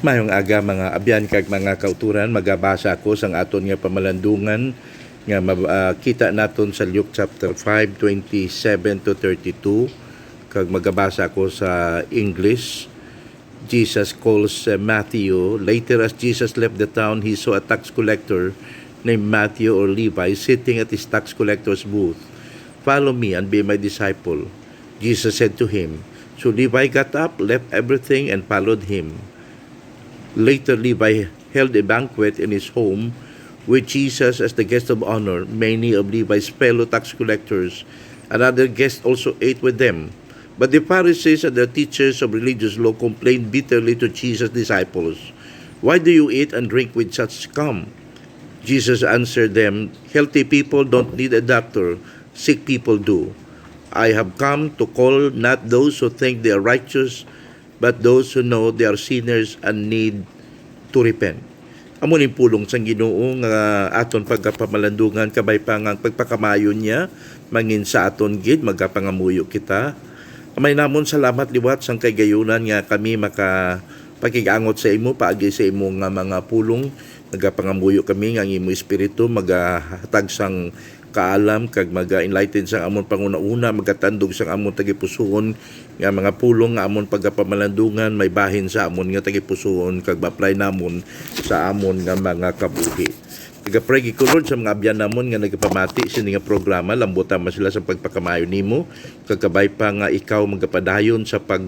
Mayong aga mga abyan kag mga kauturan, magabasa ko sang aton nga pamalandungan nga kita naton sa Luke chapter 5:27 to 32 kag magabasa ko sa English. Jesus calls Matthew. Later, as Jesus left the town, he saw a tax collector named Matthew or Levi sitting at his tax collector's booth. "Follow me and be my disciple," Jesus said to him. So Levi got up, left everything, and followed him. Later, Levi held a banquet in his home with Jesus as the guest of honor. Many of Levi's fellow tax collectors and other guests also ate with them. But the Pharisees and the teachers of religious law complained bitterly to Jesus' disciples. "Why do you eat and drink with such scum?" Jesus answered them, "Healthy people don't need a doctor, sick people do. I have come to call not those who think they are righteous, but those who know they are sinners and need to repent." Amo ning pulong sang Ginoo nga aton pagkapamalandungan kabay pa nga pagpakamayon niya mangin sa aton gid magapangamuyo kita. Amay namon salamat liwat sang kaygayonan nga kami maka pakigangot sa imo paagi sa imo nga mga pulong nagapangamuyo kami nga ang imo espiritu magahatag sang kaalam kag maga-enlighten sang amon panguna-una magatandog sang amon tagipusoon nga mga pulong nga amon pagapamalandungan may bahin sa amon nga tagipusoon kag ma-apply namon sa amon nga mga kabuhi. Nagapray ko Lord sa mga abyan namon nga nagapamati sini nga programa lambutan man sila sa pagpakamayo nimo kagkabay pa nga ikaw magapadayon sa pag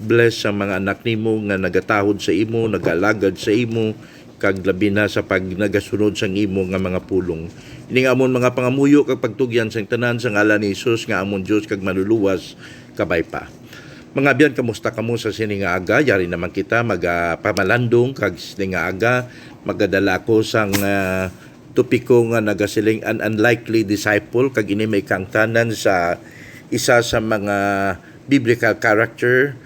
bless sa mga anak nimo nga nagatahod sa imo nagalagad sa imo kag labi na sa pag nagasunod sang imo nga mga pulong. Ini nga amon mga pangamuyo kag pagtugyan sang tanan sa ngalan ni Hesus nga amon Dios kag manluluwas kabay pa. Mga abyan, kamusta kamo sa sini nga aga? Yari naman kita magpamalandong kag sini nga aga magadala ko sang topiko nga nagasiling an unlikely disciple kag ini may kangtanan sa isa sa mga biblical character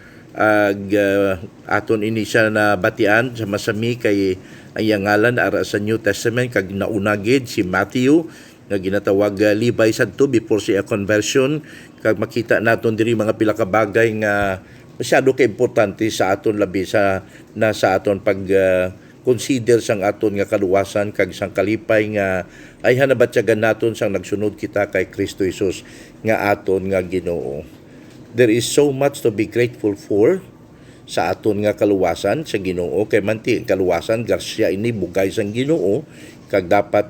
aton ini siya na batian sa masami kay ang ngalan ara sa New Testament kag nauna gid si Matthew nga ginatawag Levi sadto before siya conversion kag makita naton diri mga pila ka bagay nga masyado ka importante sa aton labi sa aton pag consider sang aton nga kaluwasan kag sang kalipay nga ay hanabatyagan naton sang nagsunod kita kay Kristo Jesus nga aton nga Ginoo. There is so much to be grateful for sa aton nga kaluwasan sa Ginoo kay manti ang kaluwasan grasya ini bugay sang Ginoo kag dapat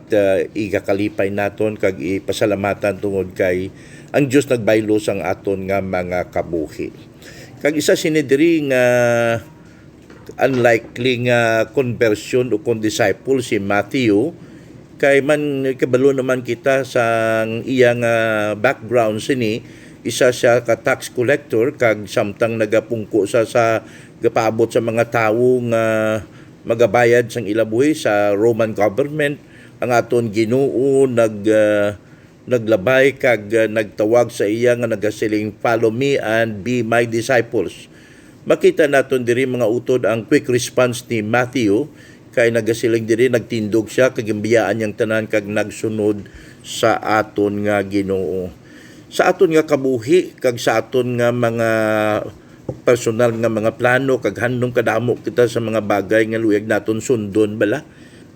igakalipay naton kag ipasalamatan tungod kay ang Dios nagbaylo sang aton nga mga kabuhi. Kag isa sini diri nga unlikely nga conversion o kon disciple si Matthew kay man kabalo naman kita sang iyang background sini. Isa siya ka tax collector kag samtang nagapungko sa gapaabot sa mga tawo nga magabayad sang ilabuhi sa Roman government. Ang aton Ginoo naglabay kag nagtawag sa iya nga nagasiling, "Follow me and be my disciples." Makita naton diri mga utod ang quick response ni Matthew kay nagasiling diri nagtindog siya kag gibiyaan niyang tanan kag nagsunod sa aton nga Ginoo. Sa aton nga kabuhi kag sa aton nga mga personal nga mga plano kag handom kadamo kita sa mga bagay nga luyag naton sundon bala.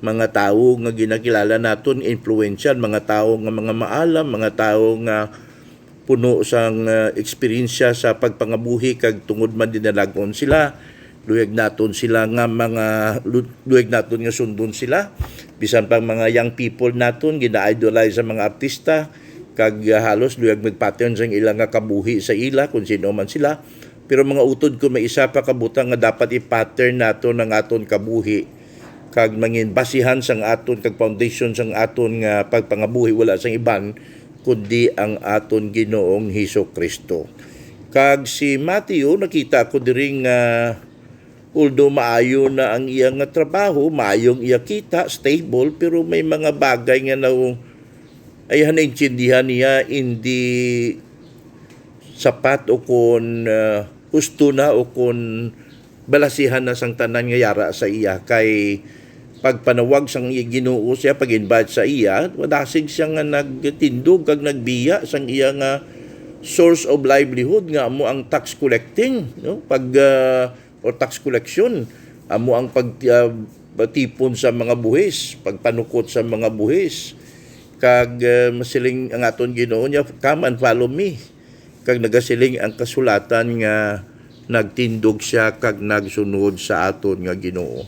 Mga tawo nga ginakilala naton influential, mga tawo nga mga maalam, mga tawo nga puno sang eksperyensya sa pagpangabuhi kag tungod man dinalagon sila. Luyag naton sila nga mga luyag naton nga sundon sila. Bisan pang mga young people naton gina-idolize sa mga artista kag halos luyag mag-pattern sang ilang nga kabuhi sa ila kung sino man sila. Pero mga utod ko may isa pa kabutang nga dapat i-pattern nato ng aton kabuhi kag mangin basihan sang aton kag foundation sang aton nga pagpangabuhi wala sang iban kundi ang aton Ginoong Hesukristo. Kag si Matthew nakita ko diri nga although maayo na ang iyang nga trabaho, maayong iya kita, stable, pero may mga bagay nga ay naintindihan niya hindi sapat o kun husto na o kun balasihan na sang tanan nga yara sa iya kay pagpanawag sang Ginoo siya pag-invite sa iya wadasig siya nga nagtindog kag nagbiya sang iya nga source of livelihood nga mo ang tax collecting no pag or tax collection amo ang pagtipon sa mga buhis, pagpanukot sa mga buhis, kag masiling ang aton Ginoo niya, come and follow me. Kag nagasiling ang kasulatan nga nagtindog siya kag nagsunod sa aton nga Ginoo.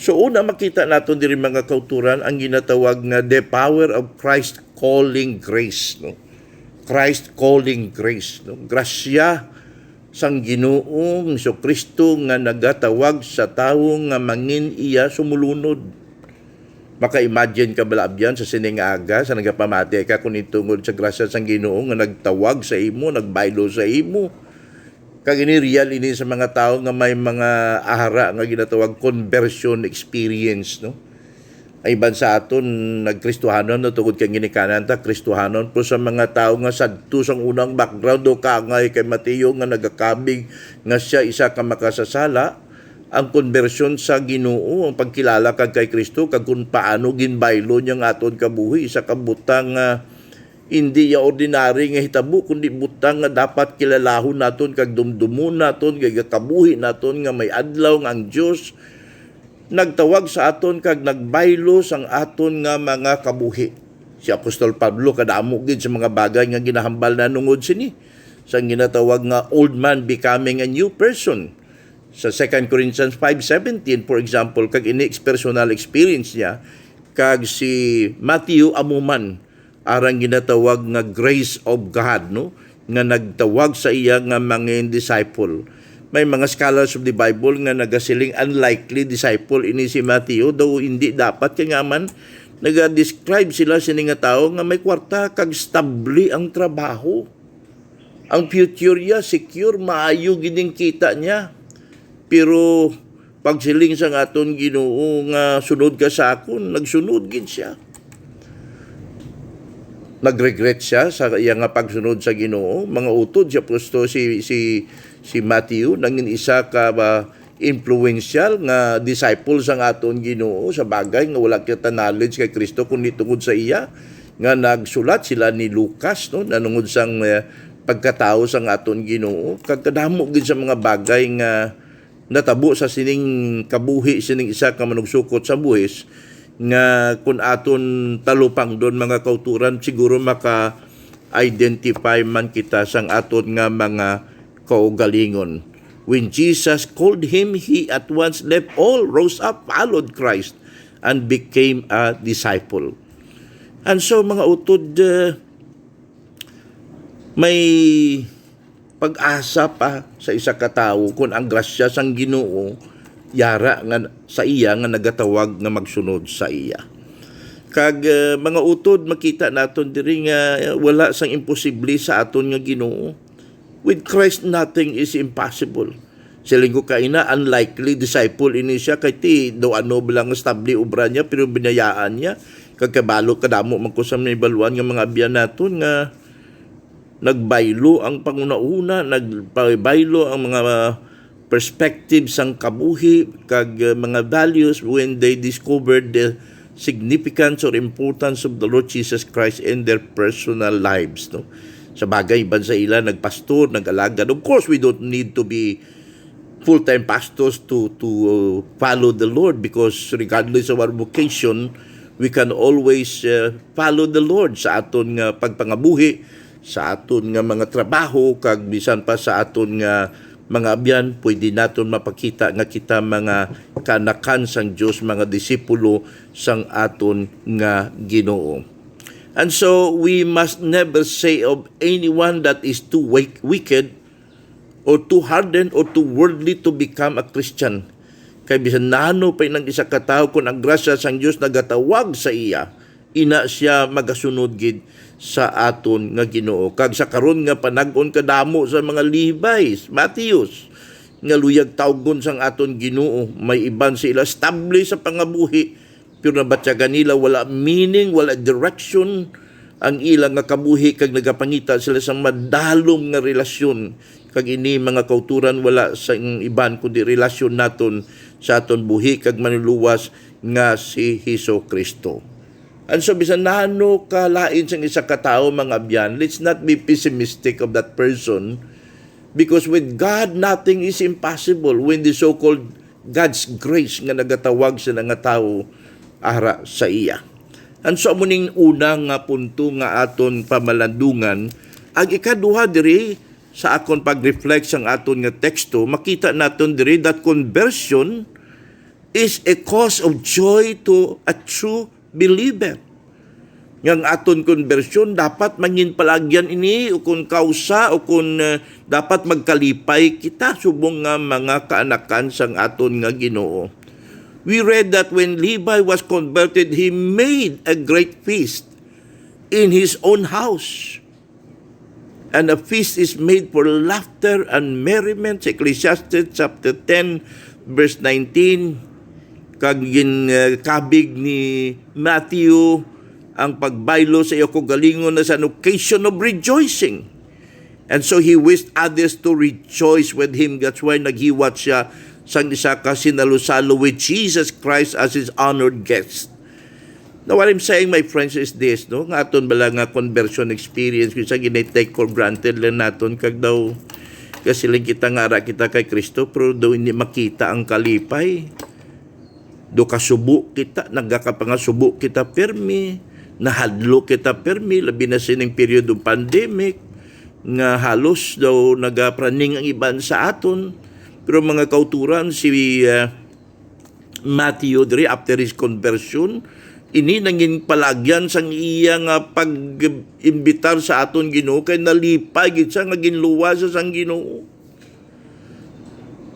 So una makita naton diri mga kauturan ang ginatawag nga the power of Christ calling grace, no? Christ calling grace, no? Grasya sang Ginoong Kristo nga nagatawag sa tawo nga mangin iya sumulunod. Maka-imagine ka balabyan sa sining aga sa nagapamati ka kung itungod sa grasya sang Ginoo nga nagtawag sa imo, nagbaylo sa imo. Kag ini real ini sa mga tao nga may mga ahara nga ginatawag conversion experience, no? Ay iban sa aton nagkristohanon no tungod kay ginikanan ta kristohanon po sa mga tao nga sadto sang unang background do kangay kay Mateo nga nagakabig nga siya isa ka makasasala. Ang conversion sa Ginoo, ang pagkilala kag kay Kristo kag kung paano ginbaylo niya nga aton kabuhi isa ka butang hindi ya ordinary nga hitabo kundi butang nga dapat kilalahon naton kag dumdumon naton kay kabuhi naton nga may adlaw nga ang Dios nagtawag sa aton kag nagbaylo sang aton nga mga kabuhi. Si Apostol Pablo kadamo gid sa mga bagay nga ginahambal na nungod sini sang ginatawag nga old man becoming a new person. Sa 2 Corinthians 5:17 for example kag ini personal experience niya kag si Matthew amuman arang ginatawag nga grace of God, no, nga nagtawag sa iya nga mga disciple. May mga scholars of the Bible nga nagasiling unlikely disciple ini si Matthew, though hindi dapat kay nga man naga-describe sila sini nga tao nga may kwarta kag stable ang trabaho. Ang future niya secure, maayo gining kita niya. Pero pagsiling sa aton Ginoo nga sunod ka sa akon, nagsunod gid siya. Nagregret siya sa iya nga pagsunod sa Ginoo. Mga utod siya pusto si Matthew nangin isa ka influential nga disciple sa aton Ginoo sa bagay nga wala kita knowledge kay Kristo kundi tungod sa iya nga nagsulat sila ni Lucas, no, nanungod sang pagkatao sa aton Ginoo kag kadamo gid sa mga bagay nga natabo sa sining kabuhi sining isa ka manugsukot sa buhis nga kung aton talupang doon mga kauturan siguro maka-identify man kita sang aton nga mga kaugalingon. When Jesus called him, he at once left all, rose up, followed Christ, and became a disciple. And so mga utod, may pag-asa pa sa isa ka tawo kung ang grasya sang Ginoo yara nga sa iya nga nagatawag nga magsunod sa iya. Kag mga utod makita naton diri nga wala sang imposible sa aton nga Ginoo. With Christ nothing is impossible. Siling ko kaina unlikely disciple ini siya kay ti do ano bilang stable obra niya pero binayaan niya kag kabalo kadamo man ko sa nibaluan nga mga abyan naton nga nagbaylo ang panguna-una, nagbaylo ang mga perspectives sang kabuhi kag mga values when they discovered the significance or importance of the Lord Jesus Christ in their personal lives, no? Sa bagay iban sa ila nagpastor, nag-alagad. Of course, we don't need to be full-time pastors to follow the Lord because regardless of our vocation, we can always follow the Lord sa aton nga pagpangabuhi, sa aton nga mga trabaho kag bisan pa sa aton nga mga abyan pwede naton mapakita nga kita mga kanakan sang Dios, mga disipulo sang aton nga Ginoo. And so we must never say of anyone that is too wicked or too hardened or too worldly to become a Christian. Kay bisan nano pa nang isa ka tawo kun ang grasya sang Dios nagatawag sa iya, ina siya magasunod gid sa aton nga Ginoo. Kag sa karon nga panag-on kadamo sa mga Levites, Matthews, nga luyag tawgon sang aton Ginoo, may iban sila stable sa pangabuhi, pero nabatyagan nila wala meaning, wala direction ang ilang nga kabuhi kag nagapangita sila sa madalom nga relasyon. Kag ini mga kauturan wala sa iban kundi relasyon naton sa aton buhi kag manuluwas nga si Hesus Kristo. And so bisan nano kalain sang isa ka tawo mga abyan, let's not be pessimistic of that person because with God nothing is impossible. When the so-called God's grace nga nagatawag sa nga tao ara sa iya. And so muning unang nga punto nga aton pamalandungan, ang ikaduha diri sa akon pag-reflect sang aton nga teksto, makita naton diri that conversion is a cause of joy to a true believer. Yang aton conversion dapat mangin palagyan ini o kung kausa o kung dapat magkalipay kita subong nga mga kaanakan sang aton nga Ginoo. We read that when Levi was converted, he made a great feast in his own house. And a feast is made for laughter and merriment. Ecclesiastes chapter 10 verse 19. Kag kabig ni Matthew ang pagbaylo sa iyo ko galingon as an occasion of rejoicing. And so he wished others to rejoice with him. That's why naghiwat siya sang isa ka sinalo-salo with Jesus Christ as his honored guest. Now what I'm saying, my friends, is this, no? Nga aton bala nga conversion experience kung sa ginay-take for granted lang naton kag daw kasi lang kita nga ara kita kay Kristo pero daw hindi makita ang kalipay. Do kasubo kita, nagakapangasubo kita permi, nahadlo kita permi, labi na sining period ng pandemic, nga halos daw nagapraning ang iban sa aton. Pero mga kauturan, si Matthew diri after his conversion, ini nanging palagyan sang iya nga pag-imbitar sa aton Ginoo kay nalipay gid siya nga ginluwa sa sang Ginoo.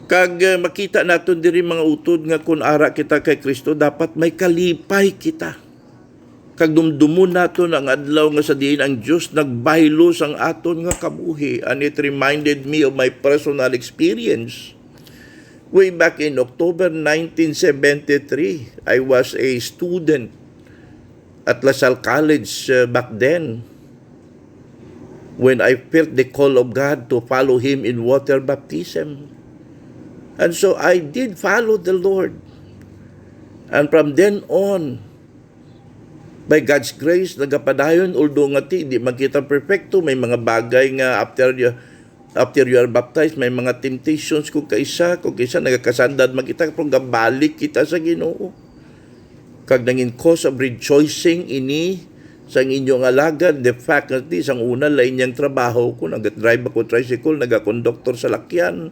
Kag makita naton diri mga utod nga kun ara kita kay Kristo dapat may kalipay kita. Kag dumdumon naton ang adlaw nga sa diin ang Dios nagbaylo sang aton nga kabuhi, and it reminded me of my personal experience. Way back in October 1973, I was a student at LaSalle College back then when I felt the call of God to follow Him in water baptism. And so I did follow the Lord. And from then on, by God's grace, nagapadayon, although nga di magkita perfecto, may mga bagay nga after you are baptized, may mga temptations kung kaisa nagakasandad magkita, pero gabalik kita sa Ginoo. Kag nangin cause of rejoicing ini sa inyong alagad, the fact that isang una lain niyang trabaho ko, nag-drive ako tricycle, nag-conductor sa lakyan.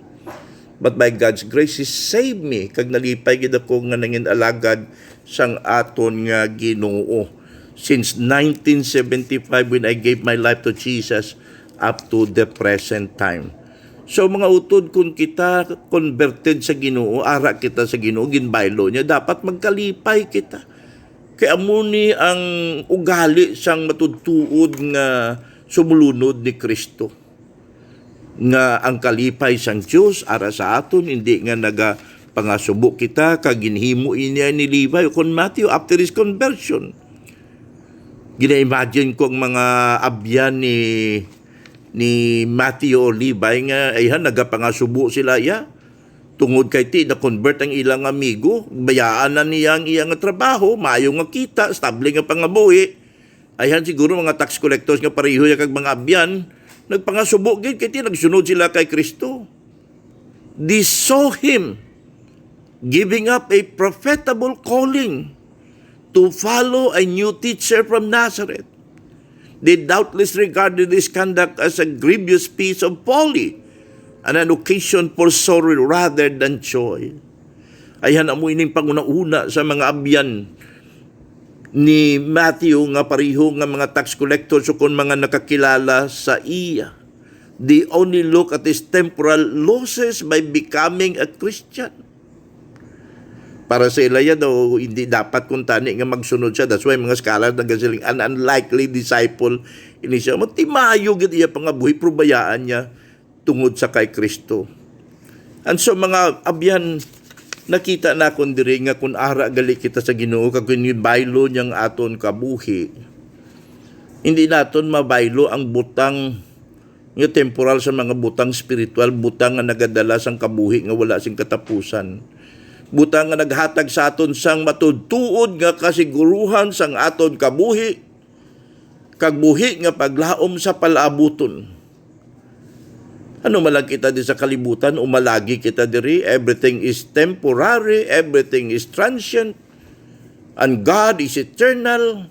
But by God's grace, He saved me. Kag nalipay gid ako nga nangin alagad sang aton nga Ginoo. Since 1975 when I gave my life to Jesus up to the present time. So mga utod, kung kita converted sa Ginoo, ara kita sa Ginoo, ginbaylo niya, dapat magkalipay kita. Kaya amuni ang ugali sang matudtuod nga sumulunod ni Kristo. Nga ang kalipay sang Diyos ara sa aton, hindi nga nagapangasubo kita, kag ginhimo niya ni Levi kon Matthew after his conversion. Gina-imagine ko ang mga abyan ni Matthew o Levi nga ayhan nagapangasubo sila ya. Tungod kay ti na-convert ang ilang amigo, bayaan na niya ang iyang trabaho, maayo nga kita, stable nga pangabuhi. Ayhan siguro mga tax collectors nga pareho ya kag mga abyan, nagpangasubo gid kay ti nagsunod sila kay Kristo. They saw Him giving up a profitable calling to follow a new teacher from Nazareth. They doubtless regarded this conduct as a grievous piece of folly and an occasion for sorrow rather than joy. Ayan amo ining panguna-una sa mga abyan ni Matthew nga pareho nga mga tax collectors o kung mga nakakilala sa iya. They only look at his temporal losses by becoming a Christian. Para sa ilaya daw, hindi dapat kung tani nga magsunod siya. That's why mga scholars nagasiling an unlikely disciple. Ini siya, matimayo gid iya pangabuhi, probayaan niya tungod sa kay Kristo. And so mga abyan, nakita na kon diri nga kung ara gali kita sa Ginoo, kag kun baylo niyang aton kabuhi, hindi naton mabaylo ang butang nga temporal sa mga butang spiritual, butang nga nagadala sang kabuhi nga wala sing katapusan. Butang nga naghatag sa aton sang matudtuod nga kasiguruhan sang aton kabuhi, kag buhi nga paglaom sa palabuton. Ano malang kita di sa kalibutan, umalagi kita diri, everything is temporary, everything is transient, and God is eternal.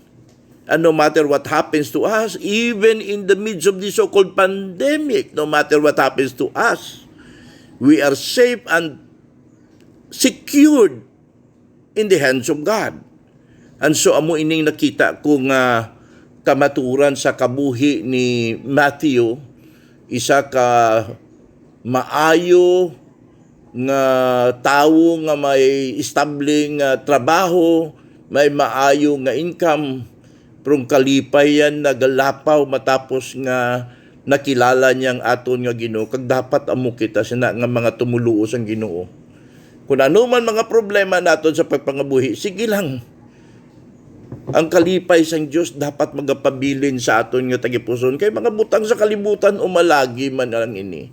And no matter what happens to us, even in the midst of the so-called pandemic, no matter what happens to us, we are safe and secured in the hands of God. And so amo ining nakita ko nga kamaturan sa kabuhi ni Matthew, isa ka maayo nga tawo nga may establing trabaho, may maayo nga income, pero kalipay yan nagalapaw matapos nga nakilala niyang aton nga Ginoo. Kag dapat amo kita sina nga mga tumuluo sang Ginoo. Kung ano man mga problema naton sa pagpangabuhi, sige lang. Ang kalipay sang Dios dapat magapabilin sa aton nga tagipuson kay mga butang sa kalibutan umalagi man lang ini.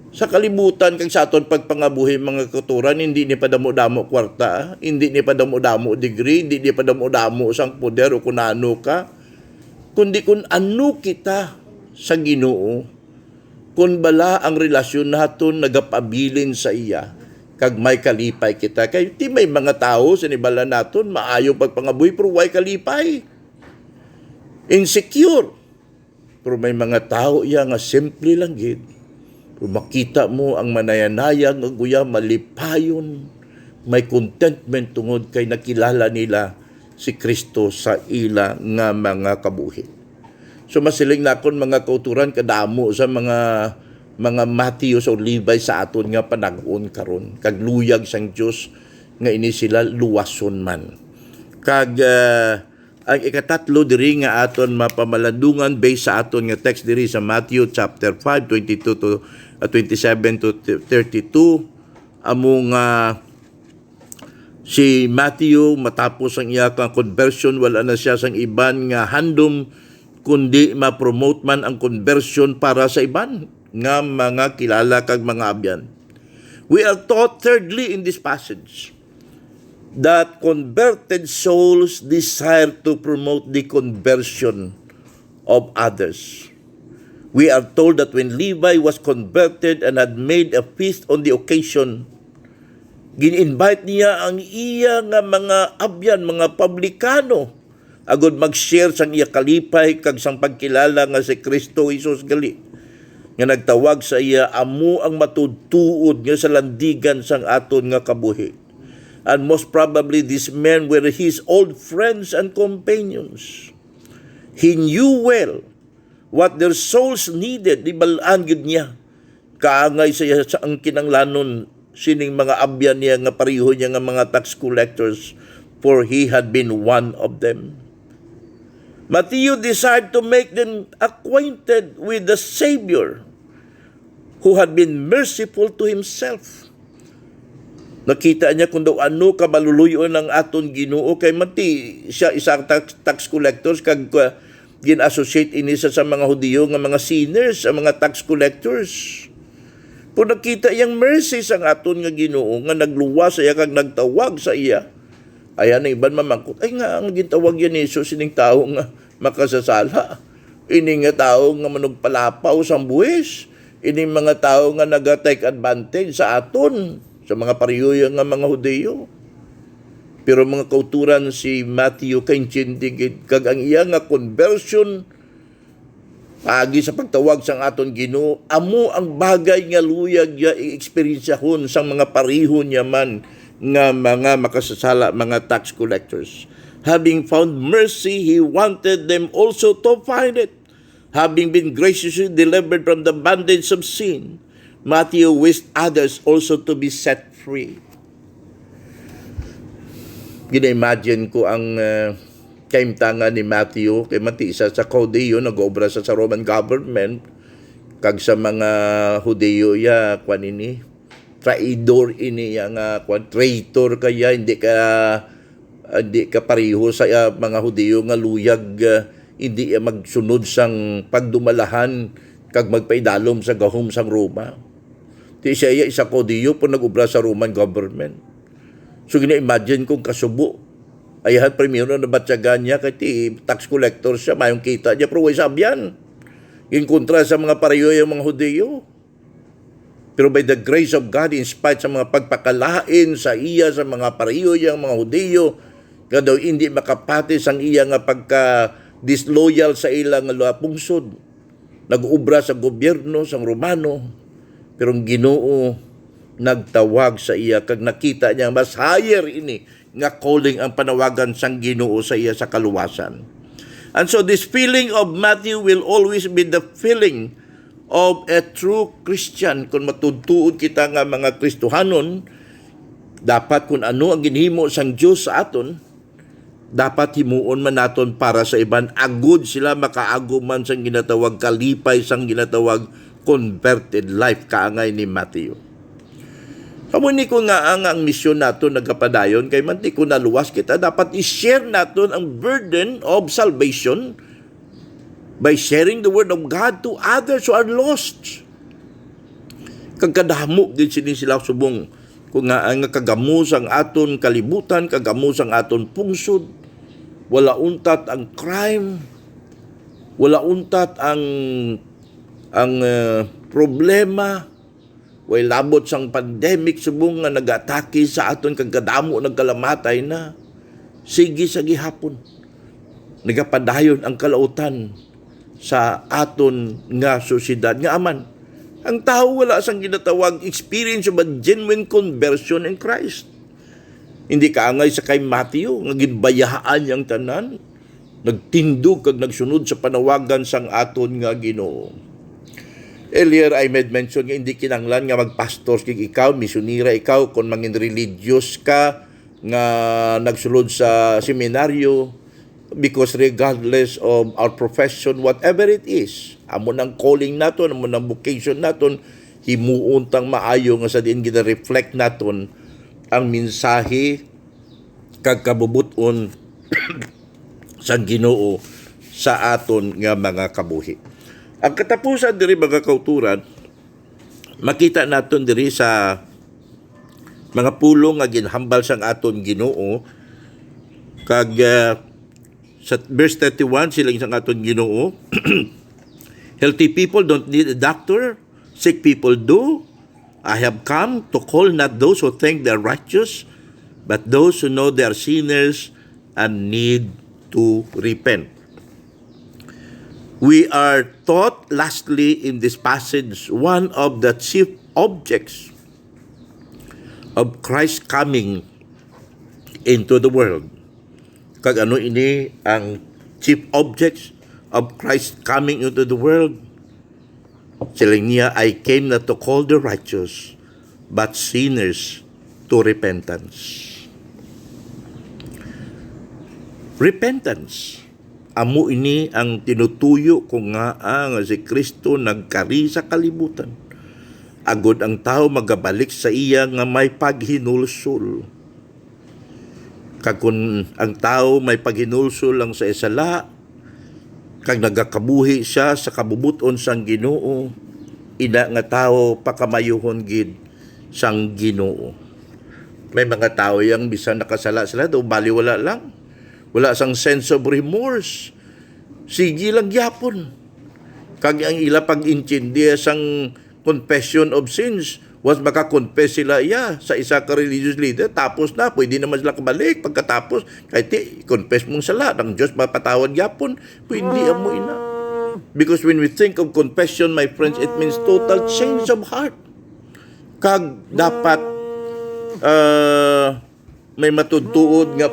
Sa kalibutan kag sa aton pagpangabuhi mga kauturan, hindi ni padamo-damo kwarta, hindi ni padamo-damo degree, hindi ni padamo-damo sang poder o kunano ka, kundi kun ano kita sa Ginoo, kun bala ang relasyon naton nagapabilin sa iya, kag may kalipay kita. Kay ti may mga tao sa nibala naton maayo pagpangabuhi pero way kalipay. Insecure. Pero may mga tao iya nga simple lang gid. Kung makita mo ang manayanayang ang guya malipayon, may contentment tungod kay nakilala nila si Kristo sa ila nga mga kabuhi. So masiling nakon mga kauturan kadamo sa mga Matthew o Levi sa aton nga panag-on karon. Kag luyag sang Dios nga ini sila luwason man. Kag ang ikatatlo diri nga aton mapamalandungan based sa aton nga text diri sa Matthew chapter 5, 22 to 27 to 32, among si Matthew matapos ang iya kang conversion, wala na siya sang iban nga handom kundi ma-promote man ang conversion para sa iban nga mga kilala kag mga abyan. We are taught thirdly in this passage that converted souls desire to promote the conversion of others. We are told that when Levi was converted and had made a feast on the occasion, gin-invite niya ang iya nga mga abyan, mga publikano, agud mag-share sang iya kalipay kag sang pagkilala nga si Kristo Jesus gali. Nga nagtawag sa iya, amo ang matudtuod nga sa landigan sang aton nga kabuhi. And most probably these men were his old friends and companions. He knew well what their souls needed, di balaan gid niya. Kaangay sa ang kinanglanon sining mga abyan niya nga pareho niya nga mga tax collectors, for he had been one of them. Matthew desired to make them acquainted with the Savior who had been merciful to himself. Nakita niya kung daw ano ka maluluyon ng aton Ginoo, kay mati siya isang tax collectors kag gin-associate ini sa mga Hudiyo nga mga sinners, ang mga tax collectors. Kung nakita iyang mercy sa aton nga Ginoo nga nagluwas sa iya kag nagtawag sa iya, ayan ang iban mamangkot, ay nga ang gintawag yan ni Jesus ining tao nga makasasala, ining nga tao nga manugpalapaw sa buwis, ining mga tao nga naga-take advantage sa aton, sa mga pariyoy nga mga Hudiyo. Pero mga kauturan si Matthew kaintindigid kag ang iya nga conversion pagi sa pagtawag sang aton Ginoo, amo ang bagay nga luyag ya i-eksperyensahon sang mga pariho niya man nga mga makasasala, mga tax collectors. Having found mercy, he wanted them also to find it. Having been graciously delivered from the bondage of sin, Matthew wished others also to be set free. Gina-imagine ko ang kaimtangan ni Matthew kay mati isa sa Hudiyo nag-obra sa Roman government kag sa mga Hudiyo ya kwan ini traidor ini ya nga kwan traitor kaya hindi ka pareho sa mga Hudiyo nga luyag hindi magsunod sang pagdumalahan kag magpaidalom sa gahom sang Roma. Ti siya isa Hudiyo po nag-obra sa Roman government. So gina-imagine kung kasubo. Ayahan primero na batyagan niya kay tax collector siya, mayong kita niya, pero way sabyan. In kontra sa mga pareho yung mga Hudiyo. Pero by the grace of God, in spite sa mga pagpakalain sa iya, sa mga pareho yang mga Hudiyo, nga daw hindi makapatis ang iya nga pagka-disloyal sa ilang pungsod. Nag-ubra sa gobyerno, sa Romano, pero ang Ginoo nagtawag sa iya, kag nakita niya mas higher ini, nga calling ang panawagan sang Ginoo sa iya sa kaluwasan. And so this feeling of Matthew will always be the feeling of a true Christian. Kung matutuod kita nga mga Kristohanon, dapat kung ano ang ginhimo sang Diyos sa aton, dapat himuon man naton para sa iban. Agud sila makaaguman sang ginatawag kalipay, sang ginatawag converted life, kaangay ni Matthew. Kamuni ko nga ang misyon nato nagapadayon, kay manti ko naluwas kita, dapat i-share naton ang burden of salvation by sharing the word of God to others who are lost. Kagkadamo din sila subong kung nga ang kagamus ang aton kalibutan, kagamus ang aton pungsod, wala untat ang crime, wala untat ang problema, way labot sang pandemic subong nga nag-atake sa aton, kagkadamo nagkalamatay na. Sige sa gihapon, nagapadayon ang kalautan sa aton nga sosyedad nga aman. Ang tao wala sang ginatawag experience of a genuine conversion in Christ. Hindi kaangay sa kay Matthew nga ginbayaan yang tanan, nagtindog kag nagsunod sa panawagan sang aton nga Ginoo. Earlier I made mention nga hindi kinanglan nga magpastors kig ikaw, misyonera ikaw, kung mangin religious ka nga nagsulod sa seminaryo, because regardless of our profession, whatever it is, amo ng calling naton, amo ng vocation naton, himuon tang maayo nga sa diin gina-reflect naton ang mensahe kag kabubuton sa Ginoo sa aton nga mga kabuhi. Ang katapusan diri mga kauturan, makita naton diri sa mga pulong nga ginhambal sang aton Ginoo, kag sa verse 31, sila isang aton Ginoo, healthy people don't need a doctor, sick people do. I have come to call not those who think they're righteous, but those who know they're sinners and need to repent. We are taught, lastly, in this passage, one of the chief objects of Christ coming into the world. Kag ano ini ang chief objects of Christ coming into the world? Siling niya, I came not to call the righteous, but sinners to repentance. Repentance. Amo ini ang tinutuyo ko nga si Kristo nagkari sa kalibutan. Agod ang tao magabalik sa iya nga may paghinulsol. Kag kung ang tao may paghinulsol lang sa isala, kag nagakabuhi siya sa kabubuton sang Ginoo, ina nga tao pakamayuhon gid sang Ginoo. May mga tao yang bisan nakasala sila daw baliwala lang. Wala sang sense of remorse. Sige lang gyapon. Kag ang ila pag-intindi sang confession of sins, was makakonfess sila sa isa ka religious leader, tapos na, pwede naman sila kabalik. Pagkatapos, kahit confess mong sala, ng Diyos mapatawad yapon, pwede mo ina. Because when we think of confession, my friends, it means total change of heart. Kag dapat may matutuod nga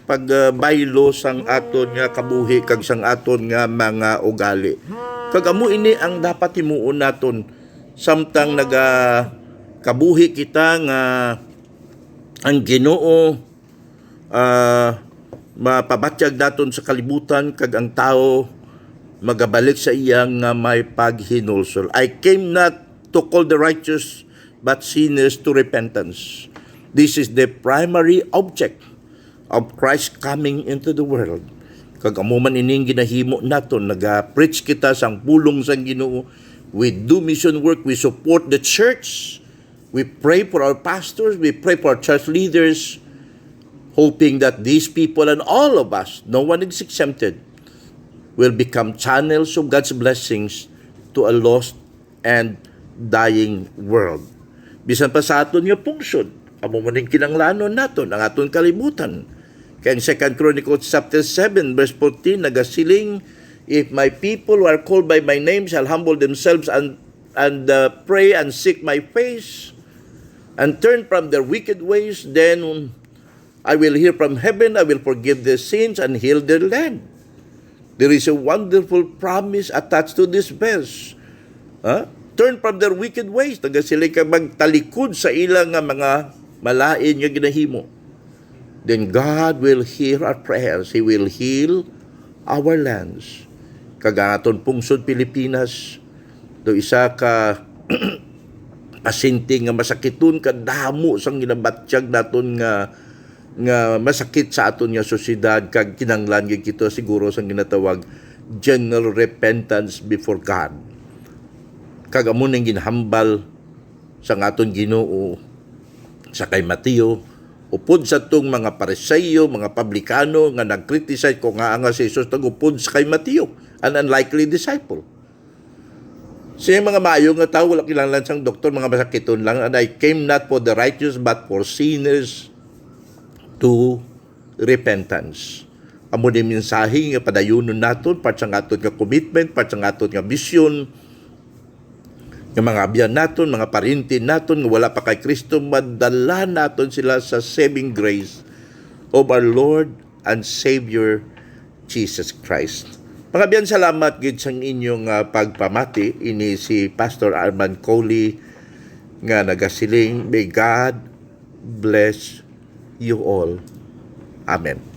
pagbaylo sang aton nga kabuhi, kag sang aton nga mga ugali. Kag amo ini ang dapat himuon naton samtang kabuhi kita nga ang Ginoo mapabatyag daton sa kalibutan, kag ang tao magabalik sa iyang nga may paghinulsol. I came not to call the righteous but sinners to repentance. This is the primary object of Christ coming into the world. Kag amo man ining ginahimo naton, naga-preach kita sang pulong sang Ginoo. We do mission work, we support the church, we pray for our pastors, we pray for our church leaders, hoping that these people and all of us, no one is exempted, will become channels of God's blessings to a lost and dying world. Bisan pa sa aton nga pungsod, amo man ning kinanglanon naton ang aton kalibutan. Kaya 2 Chronicles chapter 7 verse 14 nagasiling, if my people who are called by my name shall humble themselves and pray and seek my face and turn from their wicked ways, then I will hear from heaven, I will forgive their sins and heal their land. There is a wonderful promise attached to this verse. Turn from their wicked ways. Taga sila ka magtalikod sa ilang nga mga malain nga ginahimo. Then God will hear our prayers. He will heal our lands. Kagaton pungsod Pilipinas, do isa ka asinting nga masakiton kadamo sang ginabatsyag naton nga masakit sa aton nga sosyedad kag kinanglan gyud kito siguro sang ginatawag general repentance before God. Kag amo ning ginhambal sa aton Ginoo sa kay Mateo upod sa tong mga Pariseo, mga publikano nga nagcriticize ko nga si Jesus tagupod sa kay Mateo, an unlikely disciple. Siya mga maayo nga tao, wala kinahanglan sang doktor, mga masakiton lang, and I came not for the righteous but for sinners to repentance. Amo ni mensahe nga padayunon naton, part sa aton nga commitment, part sa aton nga vision, nga mga abyan naton, mga parintin naton, nga wala pa kay Kristo, madala naton sila sa saving grace of our Lord and Savior Jesus Christ. Mga abyan, salamat gid sa inyong pagpamati. Ini si Pastor Arman Coley nga nagasiling, may God bless you all. Amen.